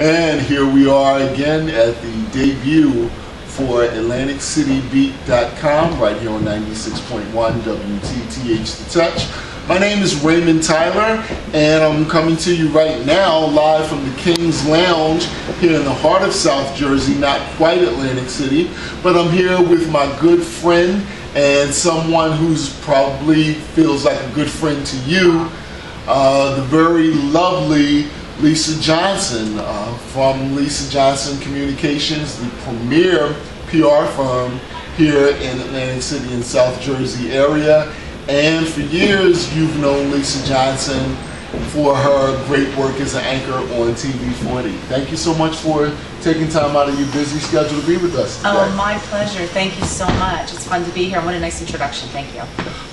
And here we are again at the debut for AtlanticCityBeat.com right here on 96.1 WTTH The Touch. My name is Raymond Tyler, and I'm coming to you right now live from the King's Lounge here in the heart of South Jersey, not quite Atlantic City, but I'm here with my good friend and someone who's probably feels like a good friend to you, the very lovely Lisa Johnson from Lisa Johnson Communications, the premier PR firm here in Atlantic City and South Jersey area. And for years you've known Lisa Johnson for her great work as an anchor on TV40. Thank you so much for taking time out of your busy schedule to be with us today. Oh, my pleasure. Thank you so much. It's fun to be here. What a nice introduction. Thank you.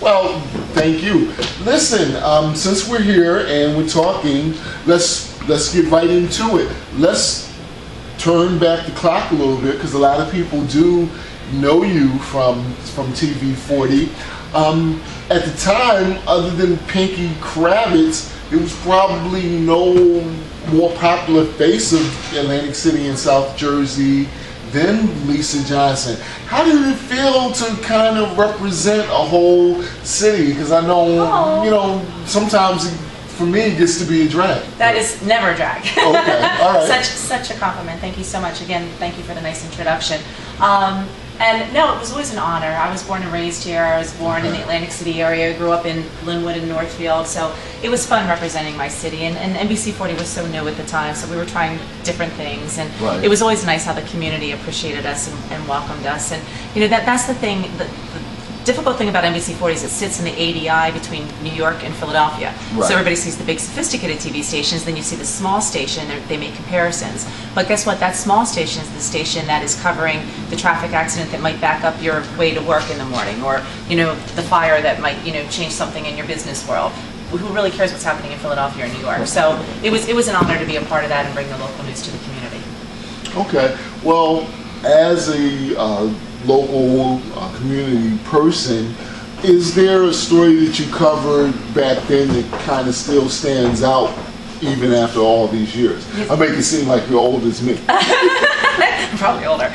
Well, thank you. Listen, since we're here and we're talking, let's get right into it. Let's turn back the clock a little bit, because a lot of people do know you from TV40. At the time, other than Pinky Kravitz, there was probably no more popular face of Atlantic City and South Jersey than Lisa Johnson. How did it feel to kind of represent a whole city? Because I know, you know, sometimes for me it gets to be a drag. That is never a drag. Okay, all right. Such a compliment. Thank you so much. Again, thank you for the nice introduction. And no, it was always an honor. I was born and raised here. I was born in the Atlantic City area. I grew up in Linwood and Northfield, so it was fun representing my city. And NBC40 was so new at the time, so we were trying different things. And it was always nice how the community appreciated us and welcomed us. And you know, that's the thing. The difficult thing about NBC40 is it sits in the ADI between New York and Philadelphia. Right. So everybody sees the big sophisticated TV stations, then you see the small station, they make comparisons. But guess what? That small station is the station that is covering the traffic accident that might back up your way to work in the morning, or you know, the fire that might, you know, change something in your business world. Who really cares what's happening in Philadelphia or New York? So it was an honor to be a part of that and bring the local news to the community. Okay. Well, as a local community person, is there a story that you covered back then that kind of still stands out even after all these years? I make it seem like you're old as me. I'm probably older.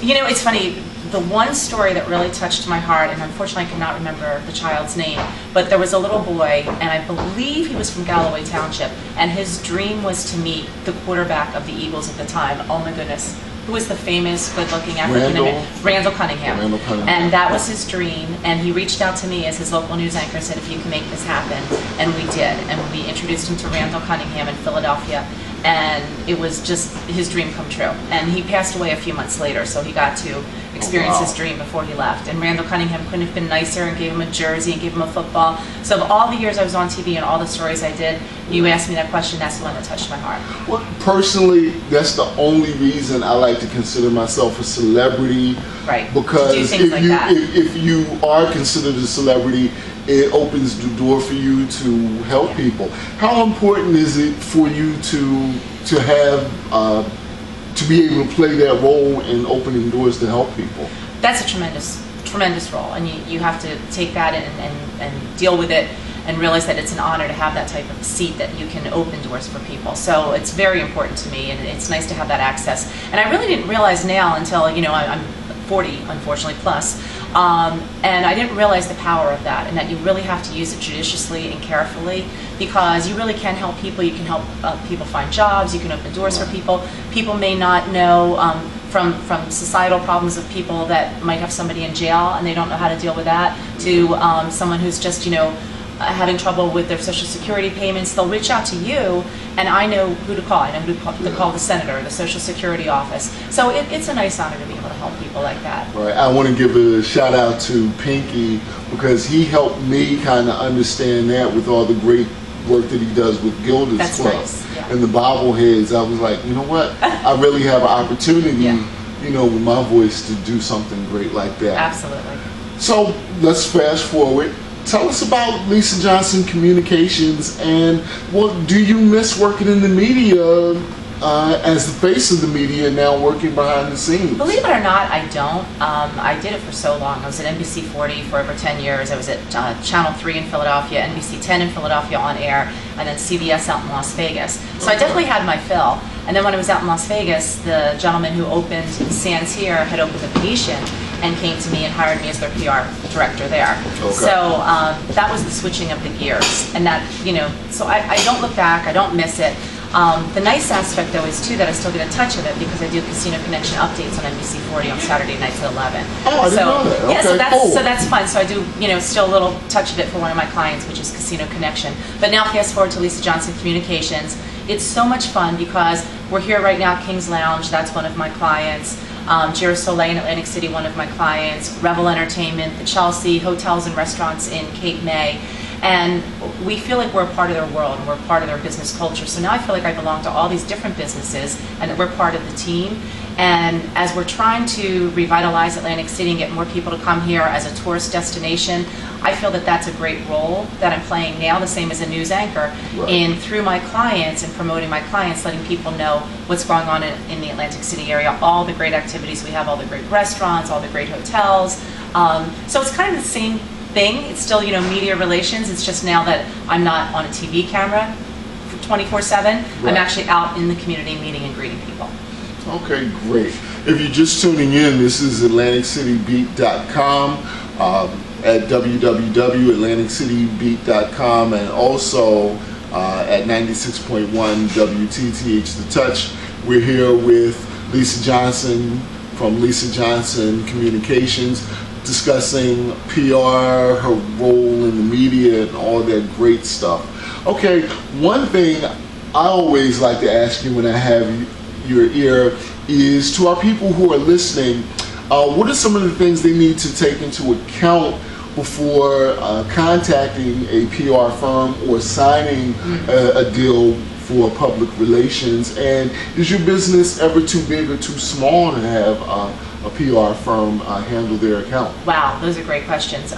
You know, it's funny, the one story that really touched my heart, and unfortunately I cannot remember the child's name, but there was a little boy, and I believe he was from Galloway Township, and his dream was to meet the quarterback of the Eagles at the time. Oh my goodness. Who was the famous, good-looking African-American? Randall Cunningham. And that was his dream, and he reached out to me as his local news anchor and said, if you can make this happen, and we did. And we introduced him to Randall Cunningham in Philadelphia, and it was just his dream come true. And he passed away a few months later, so he got to experience his dream before he left. And Randall Cunningham couldn't have been nicer, and gave him a jersey and gave him a football. So of all the years I was on TV and all the stories I did, you asked me that question, that's the one that touched my heart. Well, personally, that's the only reason I like to consider myself a celebrity. Right. Because if you are considered a celebrity, it opens the door for you to help people. How important is it for you to have to be able to play that role in opening doors to help people? That's a tremendous role, and you have to take that and deal with it and realize that it's an honor to have that type of seat that you can open doors for people. So it's very important to me, and it's nice to have that access. And I really didn't realize now until, you know, I'm 40, unfortunately, plus, and I didn't realize the power of that, and that you really have to use it judiciously and carefully, because you really can help people. You can help people find jobs, you can open doors for people. People may not know from societal problems of people that might have somebody in jail and they don't know how to deal with that, to someone who's just, you know, having trouble with their Social Security payments. They'll reach out to you, and I know who to call. I know who to call the senator, the Social Security office. So it's a nice honor to be able to help people like that. Right. I want to give a shout out to Pinky, because he helped me kind of understand that with all the great work that he does with Gilda's Club. Nice. Yeah. And the bobbleheads. I was like, you know what? I really have an opportunity, you know, with my voice to do something great like that. Absolutely. So let's fast forward. Tell us about Lisa Johnson Communications, and what do you miss working in the media as the face of the media now working behind the scenes? Believe it or not, I don't. I did it for so long. I was at NBC 40 for over 10 years. I was at Channel 3 in Philadelphia, NBC 10 in Philadelphia on air, and then CBS out in Las Vegas. So I definitely had my fill. And then when I was out in Las Vegas, the gentleman who opened Sands here had opened the Venetian and came to me and hired me as their PR director there. Okay. So that was the switching of the gears. And that, you know, so I don't look back, I don't miss it. The nice aspect though is too that I still get a touch of it because I do Casino Connection updates on NBC 40 on Saturday nights at 11. Oh, I didn't know that. Okay, yeah, so that's cool. so that's fun. So I do, you know, still a little touch of it for one of my clients, which is Casino Connection. But now fast forward to Lisa Johnson Communications. It's so much fun because we're here right now at King's Lounge. That's one of my clients. Giro Soleil in Atlantic City, one of my clients. Revel Entertainment, the Chelsea, hotels and restaurants in Cape May. And we feel like we're a part of their world, and we're part of their business culture. So now I feel like I belong to all these different businesses and that we're part of the team. And as we're trying to revitalize Atlantic City and get more people to come here as a tourist destination, I feel that that's a great role that I'm playing now, the same as a news anchor, Right. in through my clients and promoting my clients, letting people know what's going on in the Atlantic City area, all the great activities we have, all the great restaurants, all the great hotels. So it's kind of the same thing. It's still, you know, media relations. It's just now that I'm not on a TV camera 24/7. Right. I'm actually out in the community meeting and greeting people. Okay, great. If you're just tuning in, this is AtlanticCityBeat.com, at www.AtlanticCityBeat.com, and also at 96.1 WTTH The Touch. We're here with Lisa Johnson from Lisa Johnson Communications, discussing PR, her role in the media, and all that great stuff. Okay, one thing I always like to ask you when I have your ear is, to our people who are listening, what are some of the things they need to take into account before contacting a PR firm or signing a deal for public relations? And is your business ever too big or too small to have a PR firm handle their account? Wow, those are great questions.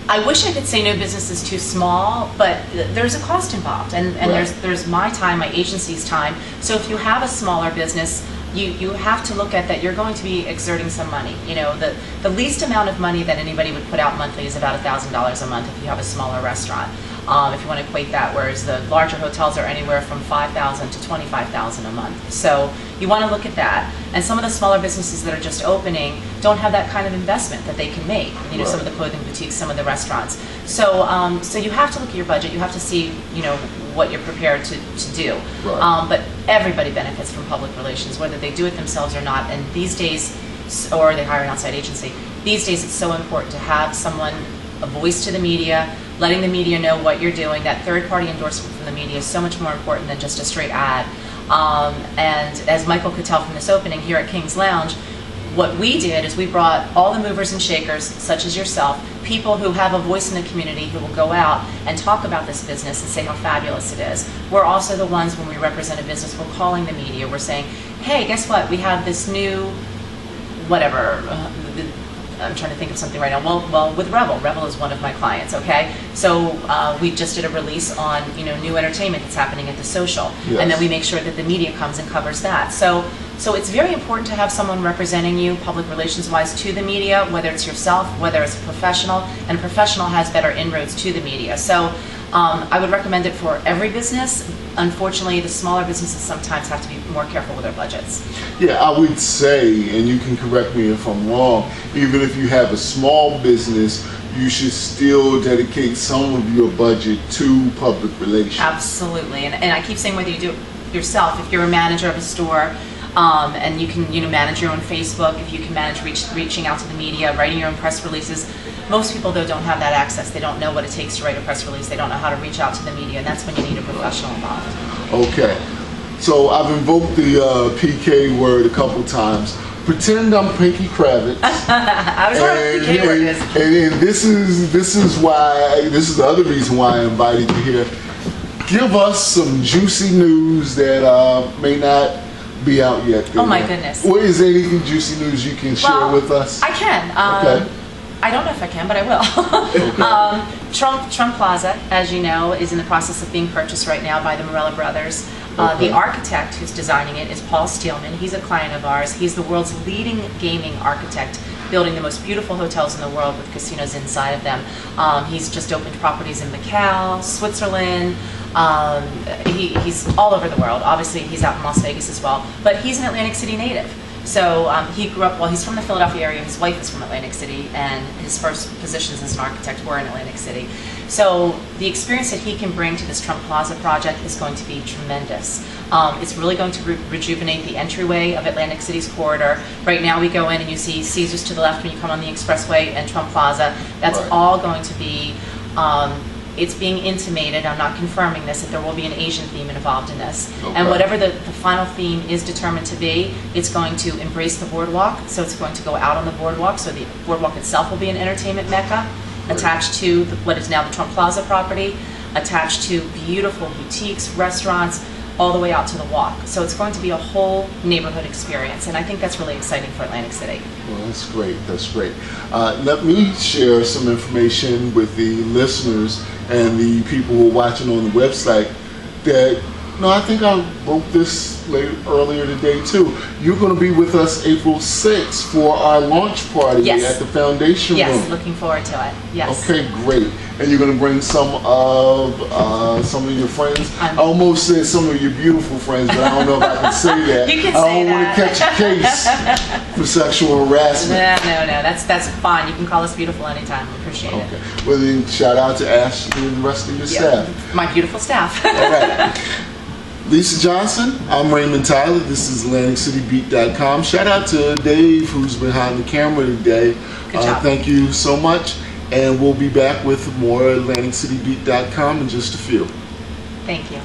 I wish I could say no business is too small, but there's a cost involved, and Right. there's my time, my agency's time. So if you have a smaller business, you have to look at that you're going to be exerting some money. You know, the least amount of money that anybody would put out monthly is about $1,000 a month if you have a smaller restaurant. If you want to equate that, whereas the larger hotels are anywhere from $5,000 to $25,000 a month. So you want to look at that. And some of the smaller businesses that are just opening don't have that kind of investment that they can make. You know, Right. some of the clothing boutiques, some of the restaurants. So so you have to look at your budget. You have to see, you know, what you're prepared to do. Right. But everybody benefits from public relations, whether they do it themselves or not. And these days, or they hire an outside agency, these days it's so important to have someone, a voice to the media, letting the media know what you're doing. That third-party endorsement from the media is so much more important than just a straight ad. And as Michael could tell from this opening here at King's Lounge, what we did is we brought all the movers and shakers, such as yourself, people who have a voice in the community who will go out and talk about this business and say how fabulous it is. We're also the ones, when we represent a business, we're calling the media. We're saying, hey, guess what? We have this new, whatever, I'm trying to think of something right now. Well, with Revel. Revel is one of my clients, okay? So we just did a release on, you know, new entertainment that's happening at the Social. Yes. And then we make sure that the media comes and covers that. So it's very important to have someone representing you, public relations-wise, to the media, whether it's yourself, whether it's a professional, and a professional has better inroads to the media. So I would recommend it for every business. Unfortunately, the smaller businesses sometimes have to be more careful with their budgets. Yeah, I would say, and you can correct me if I'm wrong, even if you have a small business, you should still dedicate some of your budget to public relations. Absolutely, and I keep saying whether you do it yourself, if you're a manager of a store, and you can, you know, manage your own Facebook, if you can manage reaching out to the media, writing your own press releases. Most people, though, don't have that access. They don't know what it takes to write a press release. They don't know how to reach out to the media, and that's when you need a professional involved. Okay, so I've invoked the PK word a couple times. Pretend I'm Pinky Kravitz. I was wondering what the PK word is. And this is the other reason why I invited you here. Give us some juicy news that may not be out yet. Oh my goodness. Or is there anything juicy news you can share with us? I can. Okay. I don't know if I can, but I will. Trump Plaza, as you know, is in the process of being purchased right now by the Morella brothers. Okay. The architect who's designing it is Paul Steelman. He's a client of ours. He's the world's leading gaming architect, building the most beautiful hotels in the world with casinos inside of them. He's just opened properties in Macau, Switzerland. He's all over the world. Obviously, he's out in Las Vegas as well. But he's an Atlantic City native. So he grew up, well, he's from the Philadelphia area. His wife is from Atlantic City, and his first positions as an architect were in Atlantic City. So the experience that he can bring to this Trump Plaza project is going to be tremendous. It's really going to rejuvenate the entryway of Atlantic City's corridor. Right now we go in and you see Caesars to the left when you come on the expressway and Trump Plaza. That's Right. all going to be, it's being intimated, I'm not confirming this, that there will be an Asian theme involved in this. Okay. And whatever the final theme is determined to be, it's going to embrace the boardwalk, so it's going to go out on the boardwalk, so the boardwalk itself will be an entertainment mecca, Right. attached to what is now the Trump Plaza property, attached to beautiful boutiques, restaurants, all the way out to the walk. So it's going to be a whole neighborhood experience, and I think that's really exciting for Atlantic City. Well, that's great. That's great. Let me share some information with the listeners and the people who are watching on the website. That I think I wrote this earlier today too. You're going to be with us April 6th for our launch party Yes. at the Foundation Yes, Room. looking forward to it. Yes. Okay, great. And you're going to bring some of your friends. I almost said some of your beautiful friends, but I don't know if I can say that. You can I say don't want to that. catch a case for sexual harassment. No, that's fine. You can call us beautiful anytime. We appreciate it. Okay. Well, then shout out to Ashley and the rest of your staff. My beautiful staff. All right. Lisa Johnson, I'm Raymond Tyler. This is AtlanticCityBeat.com. Shout out to Dave, who's behind the camera today. Good job. Thank you so much. And we'll be back with more AtlanticCityBeat.com in just a few. Thank you.